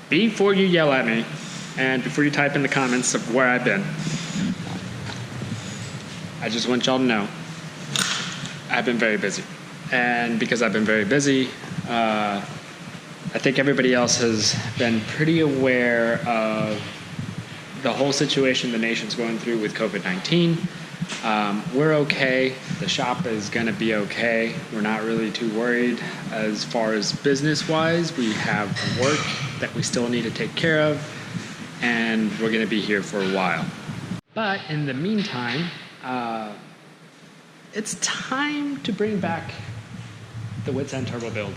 before you yell at me and before you type in the comments of where I've been, I just want y'all to know I've been very busy. And because I've been very busy, I think everybody else has been pretty aware of the whole situation the nation's going through with COVID-19. We're okay. The shop is going to be okay. We're not really too worried. As far as business-wise, we have work that we still need to take care of, and we're going to be here for a while. But in the meantime, it's time to bring back the Wits End Turbo Build,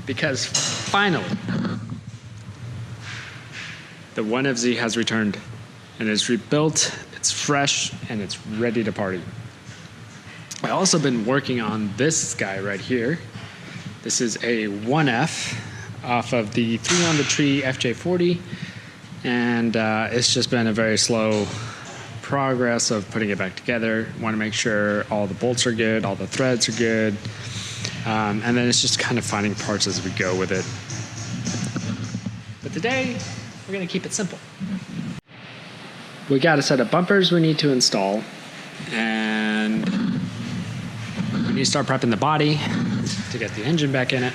because finally, the 1FZ has returned, and it's rebuilt, it's fresh, and it's ready to party. I've also been working on this guy right here. This is a 1F off of the 3 on the Tree FJ40, and it's just been a very slow progress of putting it back together. Want to make sure all the bolts are good, all the threads are good, and then it's just kind of finding parts as we go with it. But today, we're going to keep it simple. We got a set of bumpers we need to install, and we need to start prepping the body to get the engine back in it.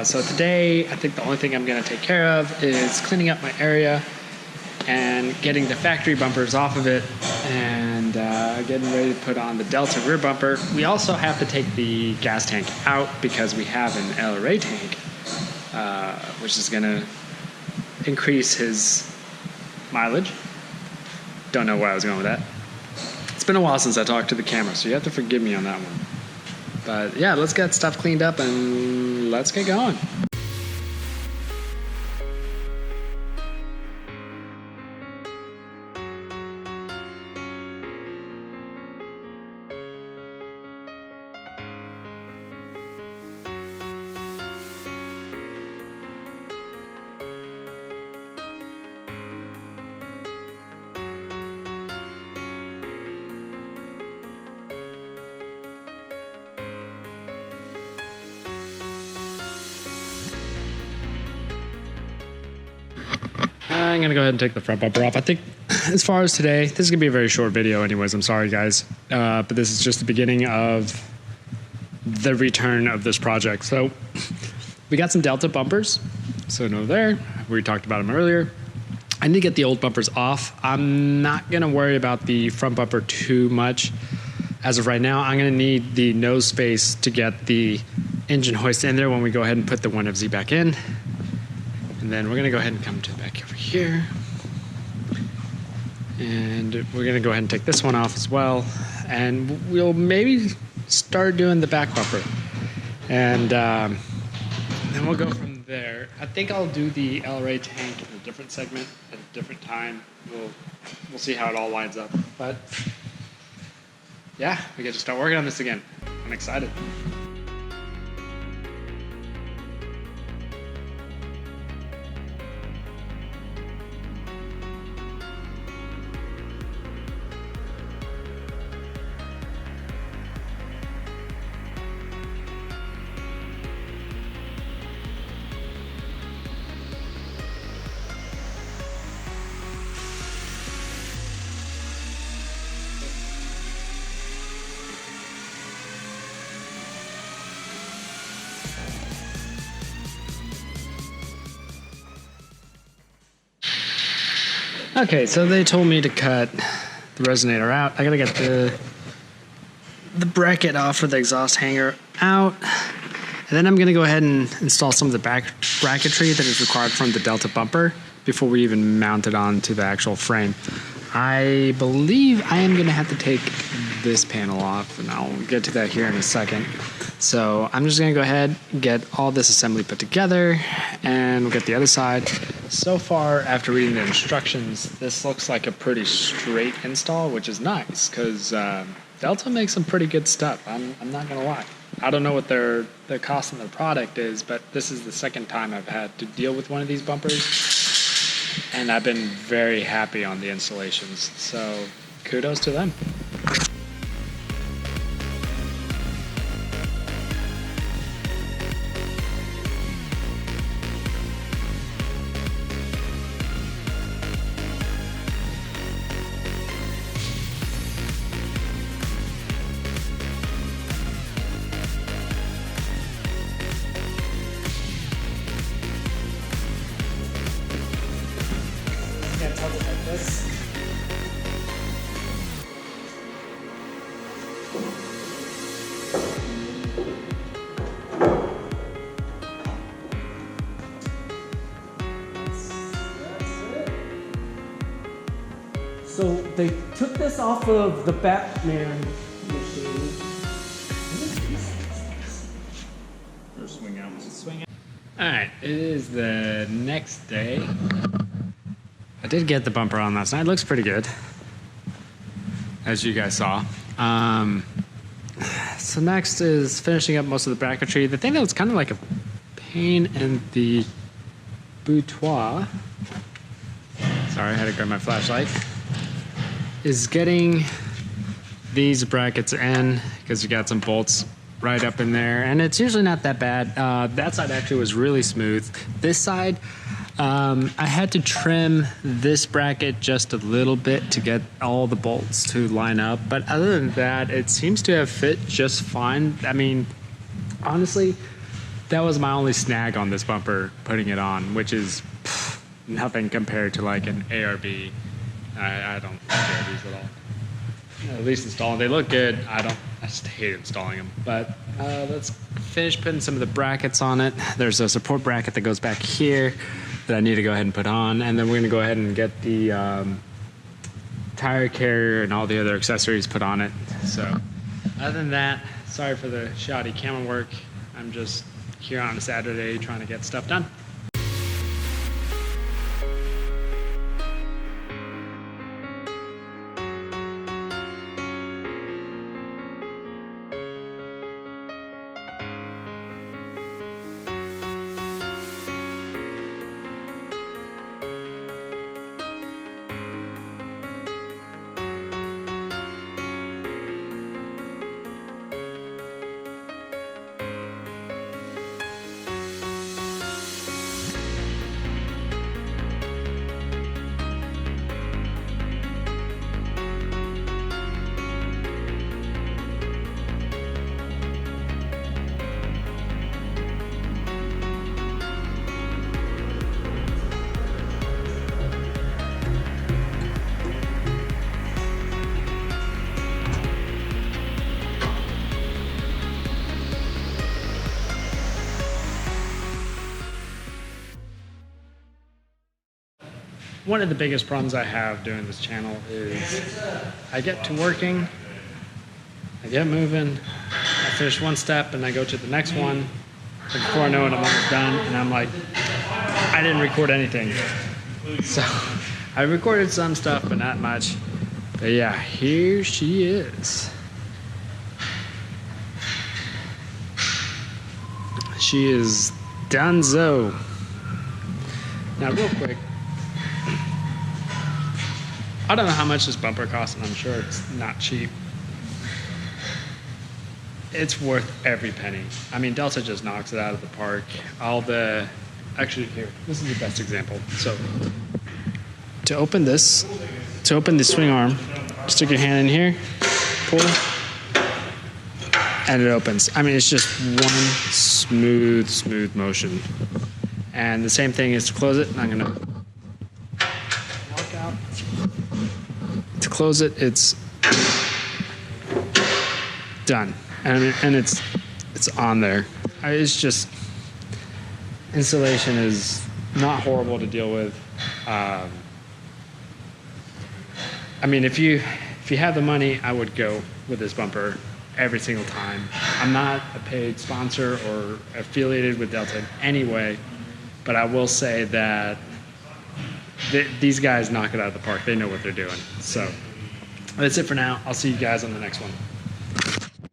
So today, I think the only thing I'm going to take care of is cleaning up my area and getting the factory bumpers off of it, and getting ready to put on the Delta rear bumper. We also have to take the gas tank out because we have an LRA tank, which is going to increase his mileage. Don't know where I was going with that. It's been a while since I talked to the camera, so you have to forgive me on that one. But yeah, let's get stuff cleaned up and let's get going. I'm going to go ahead and take the front bumper off. I think as far as today, this is going to be a very short video anyways. I'm sorry, guys. But this is just the beginning of the return of this project. So we got some Delta bumpers. So no there. We talked about them earlier. I need to get the old bumpers off. I'm not going to worry about the front bumper too much. As of right now, I'm going to need the nose space to get the engine hoist in there when we go ahead and put the 1FZ back in. And then we're going to go ahead and come to the back over here. And we're going to go ahead and take this one off as well. And we'll maybe start doing the back bumper. And then we'll go from there. I think I'll do the LRA tank in a different segment at a different time. We'll see how it all lines up. But yeah, we get to start working on this again. I'm excited. Okay, so they told me to cut the resonator out. I gotta get the bracket off for the exhaust hanger out. And then I'm gonna go ahead and install some of the back bracketry that is required from the Delta bumper before we even mount it onto the actual frame. I believe I am gonna have to take this panel off, and I'll get to that here in a second. So I'm just gonna go ahead and get all this assembly put together, and we'll get the other side. So far, after reading the instructions, this looks like a pretty straight install, which is nice, because Delta makes some pretty good stuff. I'm not gonna lie. I don't know what the cost of their product is, but this is the second time I've had to deal with one of these bumpers, and I've been very happy on the installations. So kudos to them. So they took this off of the Batman machine. Swing out. All right, it is the next day. I did get the bumper on last night. It looks pretty good, as you guys saw. So next is finishing up most of the bracketry. The thing that was kind of like a pain in the boutoir, sorry, I had to grab my flashlight, is getting these brackets in, because you got some bolts right up in there, and it's usually not that bad. That side actually was really smooth. This side, I had to trim this bracket just a little bit to get all the bolts to line up, but other than that, it seems to have fit just fine. I mean, honestly, that was my only snag on this bumper, putting it on, which is nothing compared to like an ARB. I don't like ARBs at all. At least installing, they look good. I just hate installing them. But let's finish putting some of the brackets on it. There's a support bracket that goes back here that I need to go ahead and put on, and then we're gonna go ahead and get the tire carrier and all the other accessories put on it. So other than that, sorry for the shoddy camera work. I'm just here on a Saturday trying to get stuff done. One of the biggest problems I have doing this channel is I get to working, I get moving, I finish one step and I go to the next one. And before I know it, I'm almost done, and I'm like, I didn't record anything. So I recorded some stuff, but not much. But yeah, here she is. She is donezo. Now, real quick, I don't know how much this bumper costs, and I'm sure it's not cheap. It's worth every penny. I mean, Delta just knocks it out of the park. Actually, here, this is the best example. So, to open the swing arm, stick your hand in here, pull, and it opens. I mean, it's just one smooth motion. And the same thing is to close it, and I'm gonna walk out. To close it, it's done, and it's on there. It's just, installation is not horrible to deal with. I mean, if you have the money, I would go with this bumper every single time. I'm not a paid sponsor or affiliated with Delta in any way, but I will say that these guys knock it out of the park. They know what they're doing. So that's it for now. I'll see you guys on the next one.